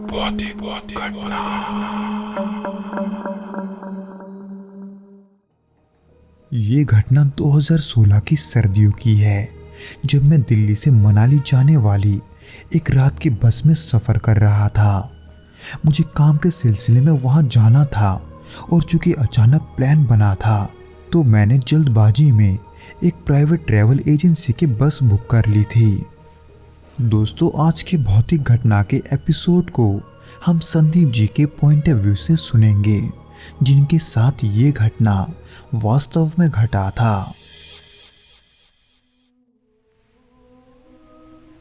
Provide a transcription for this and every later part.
बहुत ही घटना। ये घटना 2016 की सर्दियों की है, जब मैं दिल्ली से मनाली जाने वाली एक रात की बस में सफ़र कर रहा था। मुझे काम के सिलसिले में वहां जाना था और चूंकि अचानक प्लान बना था तो मैंने जल्दबाजी में एक प्राइवेट ट्रैवल एजेंसी की बस बुक कर ली थी। दोस्तों, आज के भौतिक घटना के एपिसोड को हम संदीप जी के पॉइंट ऑफ व्यू से सुनेंगे, जिनके साथ ये घटना वास्तव में घटा था।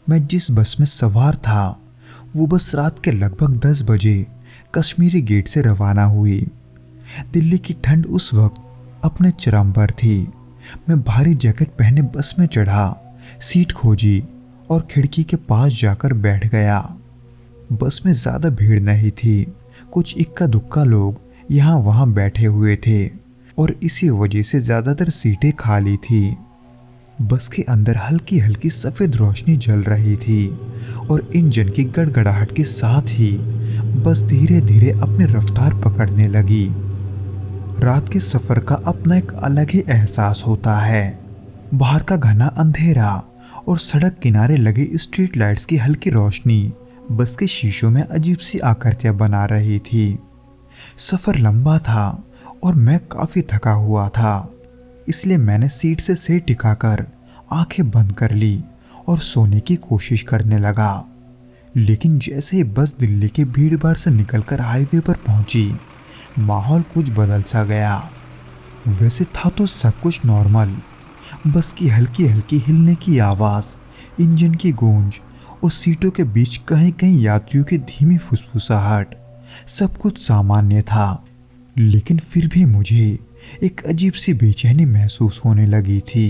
मैं जिस बस में सवार था वो बस रात के लगभग 10 बजे कश्मीरी गेट से रवाना हुई। दिल्ली की ठंड उस वक्त अपने चरम पर थी। मैं भारी जैकेट पहने बस में चढ़ा, सीट खोजी और खिड़की के पास जाकर बैठ गया। बस में ज़्यादा भीड़ नहीं थी, कुछ इक्का दुक्का लोग यहाँ वहाँ बैठे हुए थे और इसी वजह से ज़्यादातर सीटें खाली थी। बस के अंदर हल्की हल्की सफ़ेद रोशनी जल रही थी और इंजन की गड़गड़ाहट के साथ ही बस धीरे धीरे अपनी रफ्तार पकड़ने लगी। रात के सफ़र का अपना एक अलग ही एहसास होता है। बाहर का घना अंधेरा और सड़क किनारे लगे स्ट्रीट लाइट्स की हल्की रोशनी बस के शीशों में अजीब सी आकृतियां बना रही थी। सफ़र लंबा था और मैं काफ़ी थका हुआ था, इसलिए मैंने सीट से सिर टिकाकर आंखें बंद कर ली और सोने की कोशिश करने लगा। लेकिन जैसे ही बस दिल्ली के भीड़ भाड़ से निकलकर हाईवे पर पहुंची, माहौल कुछ बदल सा गया। वैसे था तो सब कुछ नॉर्मल, बस की हल्की हल्की हिलने की आवाज़, इंजन की गूंज और सीटों के बीच कहीं कहीं यात्रियों की धीमी फुसफुसाहट, सब कुछ सामान्य था। लेकिन फिर भी मुझे एक अजीब सी बेचैनी महसूस होने लगी थी।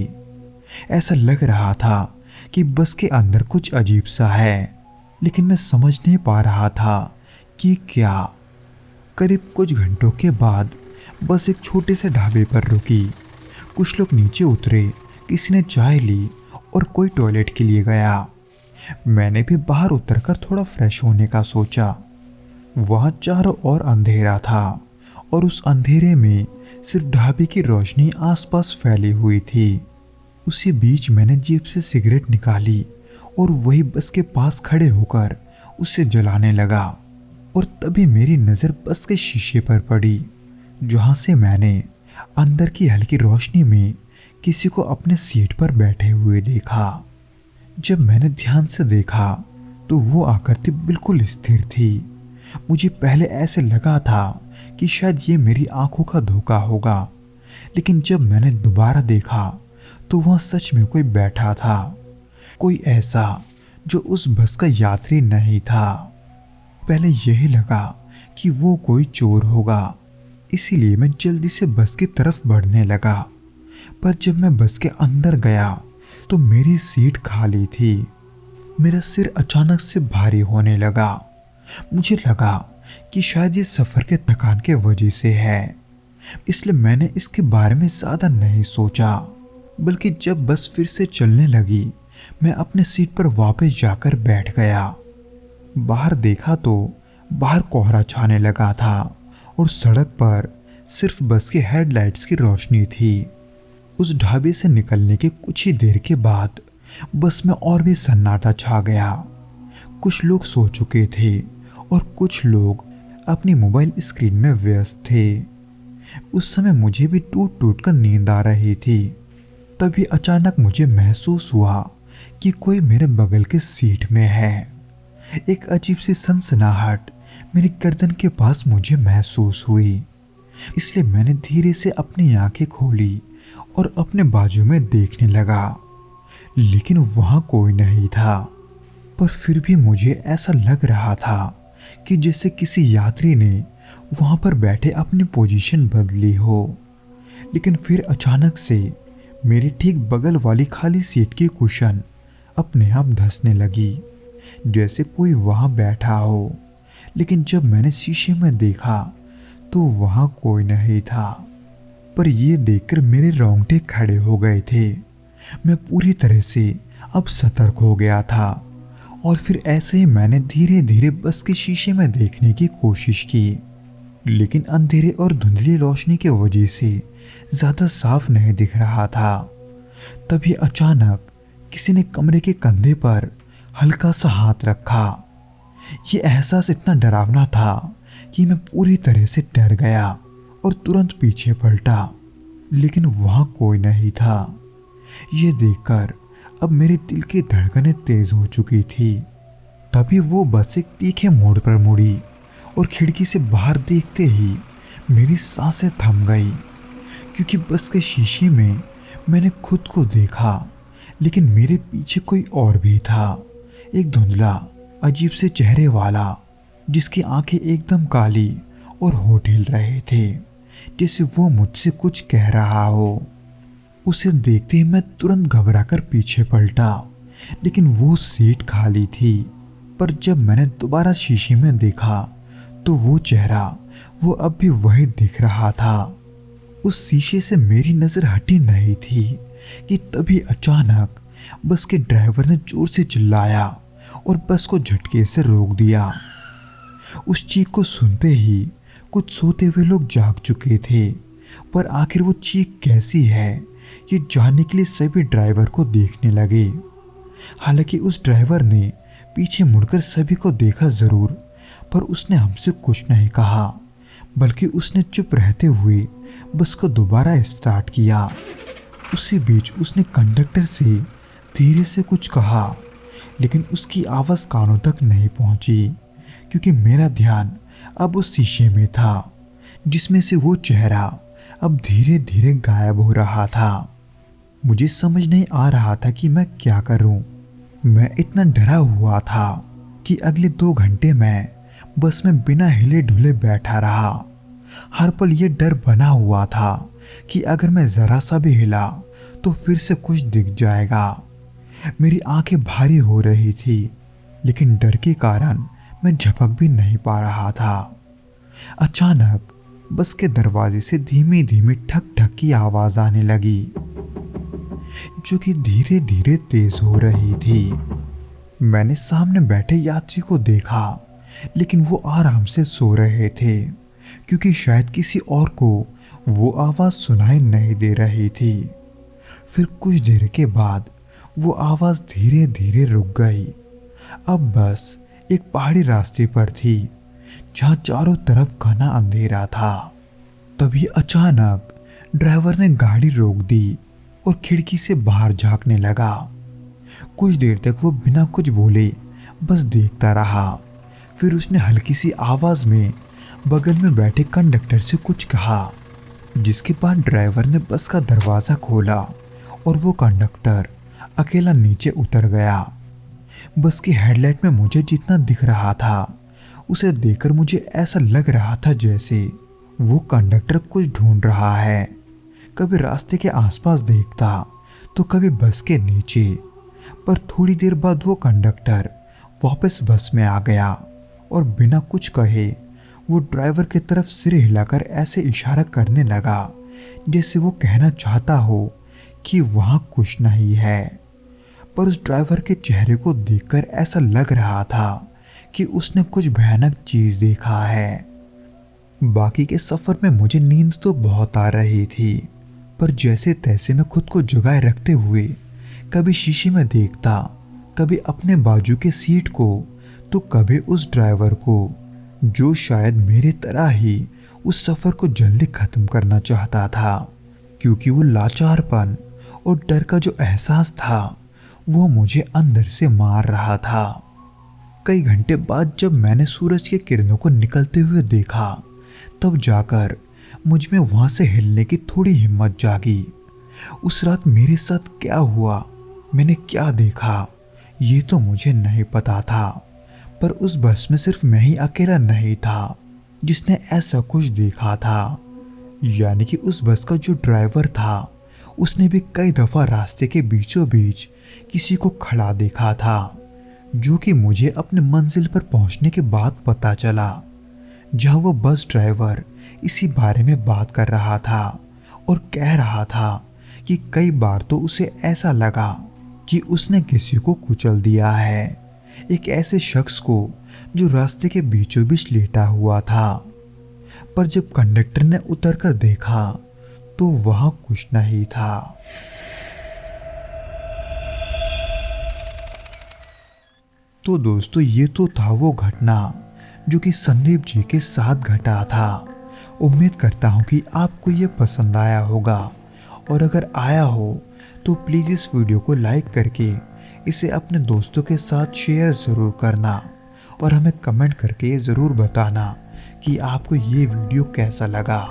ऐसा लग रहा था कि बस के अंदर कुछ अजीब सा है, लेकिन मैं समझ नहीं पा रहा था कि क्या। करीब कुछ घंटों के बाद बस एक छोटे से ढाबे पर रुकी। कुछ लोग नीचे उतरे, किसी ने चाय ली और कोई टॉयलेट के लिए गया। मैंने भी बाहर उतरकर थोड़ा फ्रेश होने का सोचा। वहाँ चारों ओर अंधेरा था और उस अंधेरे में सिर्फ ढाबे की रोशनी आसपास फैली हुई थी। उसी बीच मैंने जेब से सिगरेट निकाली और वही बस के पास खड़े होकर उसे जलाने लगा। और तभी मेरी नज़र बस के शीशे पर पड़ी, जहाँ से मैंने अंदर की हल्की रोशनी में किसी को अपने सीट पर बैठे हुए देखा। जब मैंने ध्यान से देखा तो वो आकृति बिल्कुल स्थिर थी। मुझे पहले ऐसे लगा था कि शायद ये मेरी आंखों का धोखा होगा, लेकिन जब मैंने दोबारा देखा तो वहाँ सच में कोई बैठा था, कोई ऐसा जो उस बस का यात्री नहीं था। पहले यही लगा कि वो कोई चोर होगा, इसीलिए मैं जल्दी से बस की तरफ बढ़ने लगा। पर जब मैं बस के अंदर गया तो मेरी सीट खाली थी। मेरा सिर अचानक से भारी होने लगा। मुझे लगा कि शायद ये सफ़र के थकान के वजह से है, इसलिए मैंने इसके बारे में ज़्यादा नहीं सोचा। बल्कि जब बस फिर से चलने लगी, मैं अपने सीट पर वापस जाकर बैठ गया। बाहर देखा तो बाहर कोहरा छाने लगा था और सड़क पर सिर्फ बस के हेडलाइट्स की रोशनी थी। उस ढाबे से निकलने के कुछ ही देर के बाद बस में और भी सन्नाटा छा गया। कुछ लोग सो चुके थे और कुछ लोग अपनी मोबाइल स्क्रीन में व्यस्त थे। उस समय मुझे भी टूट टूट कर नींद आ रही थी। तभी अचानक मुझे महसूस हुआ कि कोई मेरे बगल के सीट में है। एक अजीब सी सनसनाहट मेरी गर्दन के पास मुझे महसूस हुई, इसलिए मैंने धीरे से अपनी आंखें खोली और अपने बाजू में देखने लगा, लेकिन वहाँ कोई नहीं था। पर फिर भी मुझे ऐसा लग रहा था कि जैसे किसी यात्री ने वहाँ पर बैठे अपनी पोजीशन बदली हो। लेकिन फिर अचानक से मेरी ठीक बगल वाली खाली सीट की कुशन अपने आप धंसने लगी, जैसे कोई वहाँ बैठा हो। लेकिन जब मैंने शीशे में देखा तो वहाँ कोई नहीं था। पर यह देखकर मेरे रोंगटे खड़े हो गए थे। मैं पूरी तरह से अब सतर्क हो गया था और फिर ऐसे ही मैंने धीरे धीरे बस के शीशे में देखने की कोशिश की, लेकिन अंधेरे और धुंधली रोशनी की वजह से ज्यादा साफ नहीं दिख रहा था। तभी अचानक किसी ने कमरे के कंधे पर हल्का सा हाथ रखा। ये एहसास इतना डरावना था कि मैं पूरी तरह से डर गया और तुरंत पीछे पलटा, लेकिन वहां कोई नहीं था। ये देखकर अब मेरे दिल की धड़कनें तेज हो चुकी थी। तभी वो बस एक तीखे मोड़ पर मुड़ी और खिड़की से बाहर देखते ही मेरी सांसें थम गई, क्योंकि बस के शीशे में मैंने खुद को देखा, लेकिन मेरे पीछे कोई और भी था। एक धुंधला अजीब से चेहरे वाला, जिसकी आंखें एकदम काली और होठ हिल रहे थे, जैसे वो मुझसे कुछ कह रहा हो। उसे देखते ही मैं तुरंत घबराकर पीछे पलटा, लेकिन वो सीट खाली थी। पर जब मैंने दोबारा शीशे में देखा तो वो चेहरा वो अब भी वही दिख रहा था। उस शीशे से मेरी नजर हटी नहीं थी कि तभी अचानक बस के ड्राइवर ने जोर से चिल्लाया और बस को झटके से रोक दिया। उस चीख को सुनते ही कुछ सोते हुए लोग जाग चुके थे, पर आखिर वो चीख कैसी है ये जानने के लिए सभी ड्राइवर को देखने लगे। हालांकि उस ड्राइवर ने पीछे मुड़कर सभी को देखा जरूर, पर उसने हमसे कुछ नहीं कहा, बल्कि उसने चुप रहते हुए बस को दोबारा स्टार्ट किया। उसी बीच उसने कंडक्टर से धीरे से कुछ कहा, लेकिन उसकी आवाज़ कानों तक नहीं पहुंची, क्योंकि मेरा ध्यान अब उस शीशे में था, जिसमें से वो चेहरा अब धीरे धीरे गायब हो रहा था। मुझे समझ नहीं आ रहा था कि मैं क्या करूं। मैं इतना डरा हुआ था कि अगले 2 घंटे मैं बस में बिना हिले ढुले बैठा रहा। हर पल ये डर बना हुआ था कि अगर मैं जरा सा भी हिला तो फिर से कुछ दिख जाएगा। मेरी आंखें भारी हो रही थी, लेकिन डर के कारण मैं झपक भी नहीं पा रहा था। अचानक बस के दरवाजे से धीमी धीमी ठक ठक की आवाज आने लगी, जो कि धीरे धीरे तेज हो रही थी। मैंने सामने बैठे यात्री को देखा, लेकिन वो आराम से सो रहे थे, क्योंकि शायद किसी और को वो आवाज सुनाई नहीं दे रही थी। फिर कुछ देर के बाद वो आवाज धीरे धीरे रुक गई। अब बस एक पहाड़ी रास्ते पर थी, जहां चारों तरफ घना अंधेरा था। तभी अचानक ड्राइवर ने गाड़ी रोक दी और खिड़की से बाहर झांकने लगा। कुछ देर तक वो बिना कुछ बोले बस देखता रहा। फिर उसने हल्की सी आवाज में बगल में बैठे कंडक्टर से कुछ कहा, जिसके बाद ड्राइवर ने बस का दरवाज़ा खोला और वो कंडक्टर अकेला नीचे उतर गया। बस की हेडलाइट में मुझे जितना दिख रहा था, उसे देखकर मुझे ऐसा लग रहा था जैसे वो कंडक्टर कुछ ढूंढ रहा है। कभी रास्ते के आसपास देखता तो कभी बस के नीचे। पर थोड़ी देर बाद वो कंडक्टर वापस बस में आ गया और बिना कुछ कहे वो ड्राइवर की तरफ सिर हिलाकर ऐसे इशारा करने लगा जैसे वो कहना चाहता हो कि वहाँ कुछ नहीं है। पर उस ड्राइवर के चेहरे को देखकर ऐसा लग रहा था कि उसने कुछ भयानक चीज देखा है। बाकी के सफर में मुझे नींद तो बहुत आ रही थी, पर जैसे तैसे मैं खुद को जगाए रखते हुए कभी शीशे में देखता, कभी अपने बाजू के सीट को, तो कभी उस ड्राइवर को, जो शायद मेरे तरह ही उस सफर को जल्दी खत्म करना चाहता था, क्योंकि वो लाचारपन और डर का जो एहसास था वो मुझे अंदर से मार रहा था। कई घंटे बाद जब मैंने सूरज की किरणों को निकलते हुए देखा, तब जाकर मुझ में वहां से हिलने की थोड़ी हिम्मत जागी। उस रात मेरे साथ क्या हुआ, मैंने क्या देखा, ये तो मुझे नहीं पता था, पर उस बस में सिर्फ मैं ही अकेला नहीं था जिसने ऐसा कुछ देखा था। यानी कि उस बस का जो ड्राइवर था उसने भी कई दफा रास्ते के बीचों बीच किसी को खड़ा देखा था, जो कि मुझे अपने मंजिल पर पहुंचने के बाद पता चला, जहां वो बस ड्राइवर इसी बारे में बात कर रहा था और कह रहा था कि कई बार तो उसे ऐसा लगा कि उसने किसी को कुचल दिया है। एक ऐसे शख्स को जो रास्ते के बीचों बीच लेटा हुआ था। पर जब कंडक्टर ने उतरकर देखा तो वहां कुछ नहीं था। तो दोस्तों, ये तो था वो घटना जो कि संदीप जी के साथ घटा था। उम्मीद करता हूँ कि आपको ये पसंद आया होगा, और अगर आया हो तो प्लीज़ इस वीडियो को लाइक करके इसे अपने दोस्तों के साथ शेयर ज़रूर करना, और हमें कमेंट करके ज़रूर बताना कि आपको ये वीडियो कैसा लगा।